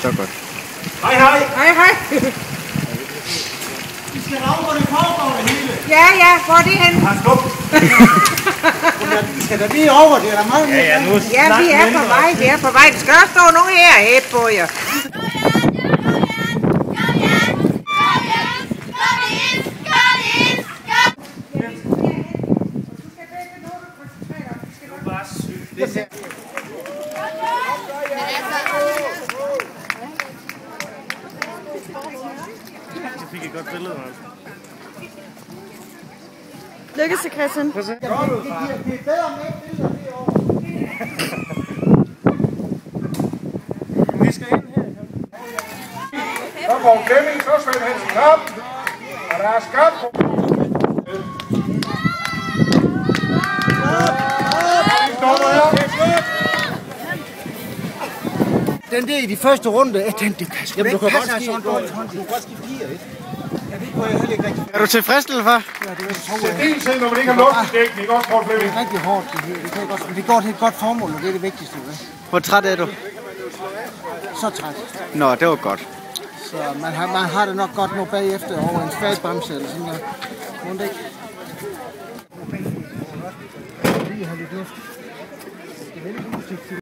Det var godt. Hej, hej. Hej, hej. Vi skal rave, hvor det foregår det hele. Ja, hvor er det henne? Har skub. Vi skal da lige over, det er der meget mere. Ja, nu Ja, vi er på vej, Der skal også stå nogen her og hæbe på jer. Jeg fik et godt billede, altså. Lykkes til Christian. Det er bedre med billeder derovre. Vi skal ind her. Så går Flemming, så Svend Hansen op. Og der er skab på. Den der i de første runde, den kan sgu Jamen, du kan godt passe skive sådan dårligt. Du kan godt skive 4, ikke? Jeg ved hvor jeg heller ikke rigtig. Er du tilfreds, eller hvad? Ja, det er så Det er din tid, når man ikke har lukket dækken. Det er godt, Paul Flemming. Det er rigtig hårdt, det her. Det kan jeg godt. Men det går til et godt formål, og det er det vigtigste, vel? Hvor træt er du? Så træt. Nå, det var godt. Så man har det nok godt nu bagefter over en fagbremse eller sådan noget. Må det ikke? Lige have lidt luft.